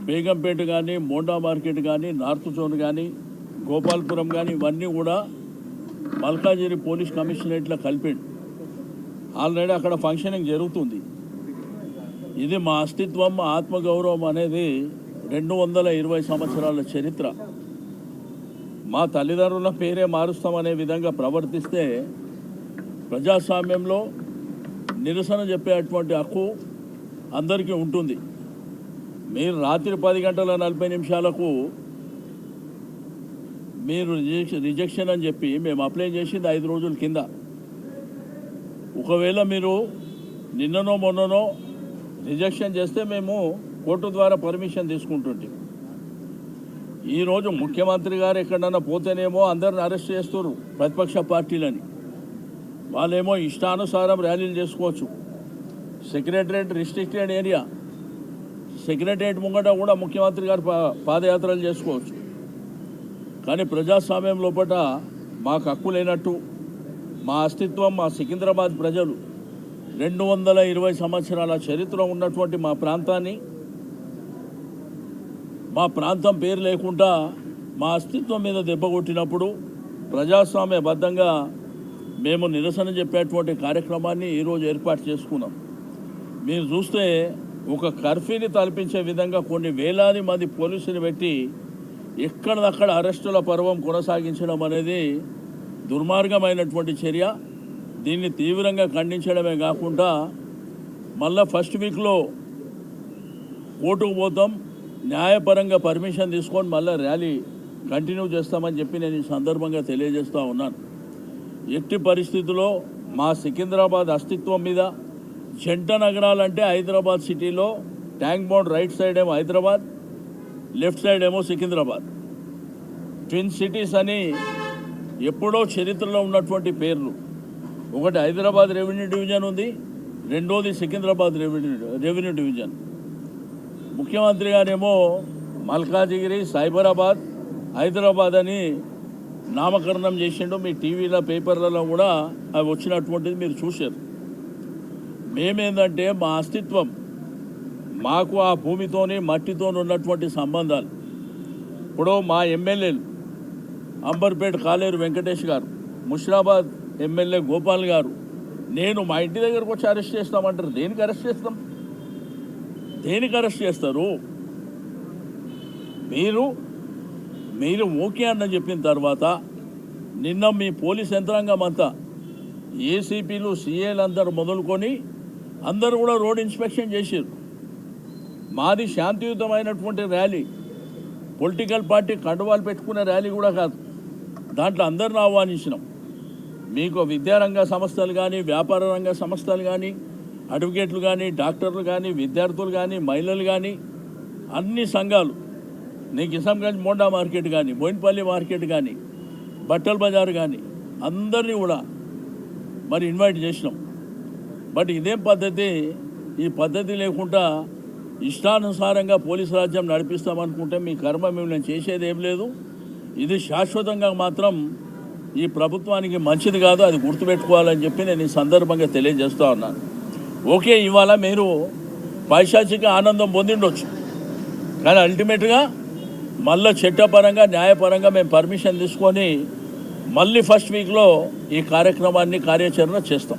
బేగంపేట కానీ, మోండా మార్కెట్ కానీ, north zone కానీ, గోపాల్పురం కానీ ఇవన్నీ కూడా మల్కాజిగిరి పోలీస్ కమిషనరేట్లో కలిపాడు. ఆల్రెడీ అక్కడ ఫంక్షనింగ్ జరుగుతుంది. ఇది మా అస్తిత్వం, మా ఆత్మగౌరవం అనేది 220 సంవత్సరాల చరిత్ర. మా తల్లిదండ్రుల పేరే మారుస్తామనే విధంగా ప్రవర్తిస్తే ప్రజాస్వామ్యంలో నిరసన చెప్పేటువంటి హక్కు అందరికీ ఉంటుంది. మీరు రాత్రి 10:40 మీరు రిజెక్షన్ అని చెప్పి మేము అప్లై చేసింది 5 రోజుల కింద. ఒకవేళ మీరు నిన్ననో మొన్ననో రిజెక్షన్ చేస్తే మేము కోర్టు ద్వారా పర్మిషన్ తీసుకుంటుంటాం. ఈరోజు ముఖ్యమంత్రి గారు ఎక్కడన్నా పోతేనేమో అందరిని అరెస్ట్ చేస్తారు ప్రతిపక్ష పార్టీలని. వాళ్ళేమో ఇష్టానుసారం ర్యాలీలు చేసుకోవచ్చు. సెక్రటరేట్ రిస్ట్రిక్టెడ్ ఏరియా, సెక్రటరేట్ ముంగట కూడా ముఖ్యమంత్రి గారు పాదయాత్రలు చేసుకోవచ్చు. కానీ ప్రజాస్వామ్యం లోపల మాకు హక్కు లేనట్టు మా అస్తిత్వం, మా సికింద్రాబాద్ ప్రజలు 220 సంవత్సరాల చరిత్ర ఉన్నటువంటి మా ప్రాంతాన్ని, మా ప్రాంతం పేరు లేకుండా మా అస్తిత్వం మీద దెబ్బ కొట్టినప్పుడు ప్రజాస్వామ్యబద్ధంగా మేము నిరసన చెప్పేటువంటి కార్యక్రమాన్ని ఈరోజు ఏర్పాటు చేసుకున్నాం. మీరు చూస్తే ఒక కర్ఫ్యూని తలపించే విధంగా కొన్ని వేలాది మంది పోలీసులు పెట్టి ఎక్కడదక్కడ అరెస్టుల పర్వం కొనసాగించడం అనేది దుర్మార్గమైనటువంటి చర్య. దీన్ని తీవ్రంగా ఖండించడమే కాకుండా మళ్ళీ ఫస్ట్ వీక్లో కోర్టుకు పోతాం, న్యాయపరంగా పర్మిషన్ తీసుకొని మళ్ళీ ర్యాలీ కంటిన్యూ చేస్తామని చెప్పి నేను ఈ సందర్భంగా తెలియజేస్తూ ఉన్నాను. ఎట్టి పరిస్థితుల్లో మా సికింద్రాబాద్ అస్తిత్వం మీద జంట నగరాలంటే హైదరాబాద్ సిటీలో ట్యాంక్ బండ్ రైట్ సైడ్ ఏమో హైదరాబాద్, లెఫ్ట్ సైడ్ ఏమో సికింద్రాబాద్. ట్విన్ సిటీస్ అని ఎప్పుడో చరిత్రలో ఉన్నటువంటి పేర్లు. ఒకటి హైదరాబాద్ రెవెన్యూ డివిజన్ ఉంది, రెండోది సికింద్రాబాద్ రెవెన్యూ డివిజన్. ముఖ్యమంత్రి గారేమో మల్కాజిగిరి, సైబరాబాద్, హైదరాబాద్ అని నామకరణం చేసిండు. మీ టీవీలో, పేపర్లలో కూడా అవి వచ్చినటువంటిది మీరు చూశారు. మేమేందంటే మా అస్తిత్వం, మాకు ఆ భూమితోని మట్టితో ఉన్నటువంటి సంబంధాలు. ఇప్పుడు మా ఎమ్మెల్యేలు అంబర్పేట కాలేరు వెంకటేష్ గారు, ముషిరాబాద్ ఎమ్మెల్యే గోపాల్ గారు, నేను మా ఇంటి దగ్గరకు వచ్చి అరెస్ట్ చేస్తామంటారు. దేనికి అరెస్ట్ చేస్తాం? దేనికి అరెస్ట్ చేస్తారు? మీరు ఓకే అన్న చెప్పిన తర్వాత నిన్న మీ పోలీస్ యంత్రాంగం అంతా, ఏసీపీలు, సిఏలు అందరూ మొదలుకొని అందరూ కూడా రోడ్ ఇన్స్పెక్షన్ చేశారు. మాది శాంతియుతమైనటువంటి ర్యాలీ, పొలిటికల్ పార్టీ కండువాలు పెట్టుకునే ర్యాలీ కూడా కాదు. దాంట్లో అందరిని ఆహ్వానించినాం. మీకు విద్యారంగ సంస్థలు కానీ, వ్యాపార రంగ సంస్థలు కానీ, అడ్వకేట్లు కానీ, డాక్టర్లు కానీ, విద్యార్థులు కానీ, మహిళలు కానీ, అన్ని సంఘాలు, నీకు కిసంగంజ్ మోండా మార్కెట్ కానీ, బోయినపల్లి మార్కెట్ కానీ, బట్టల బజార్ కానీ, అందరినీ కూడా మరి ఇన్వైట్ చేసినాం. బట్ ఇదేం పద్ధతి? ఈ పద్ధతి లేకుండా ఇష్టానుసారంగా పోలీసు రాజ్యం నడిపిస్తామనుకుంటే మీ కర్మ మేము చేసేది ఏం లేదు. ఇది శాశ్వతంగా మాత్రం ఈ ప్రభుత్వానికి మంచిది కాదు, అది గుర్తుపెట్టుకోవాలని చెప్పి నేను ఈ సందర్భంగా తెలియజేస్తూ ఉన్నాను. ఓకే, ఇవాళ మీరు పైశాచిక ఆనందం పొందిండొచ్చు, కానీ అల్టిమేట్గా మళ్ళీ చట్టపరంగా, న్యాయపరంగా మేము పర్మిషన్ తీసుకొని మళ్ళీ ఫస్ట్ వీక్లో ఈ కార్యక్రమాన్ని కార్యాచరణ చేస్తాం.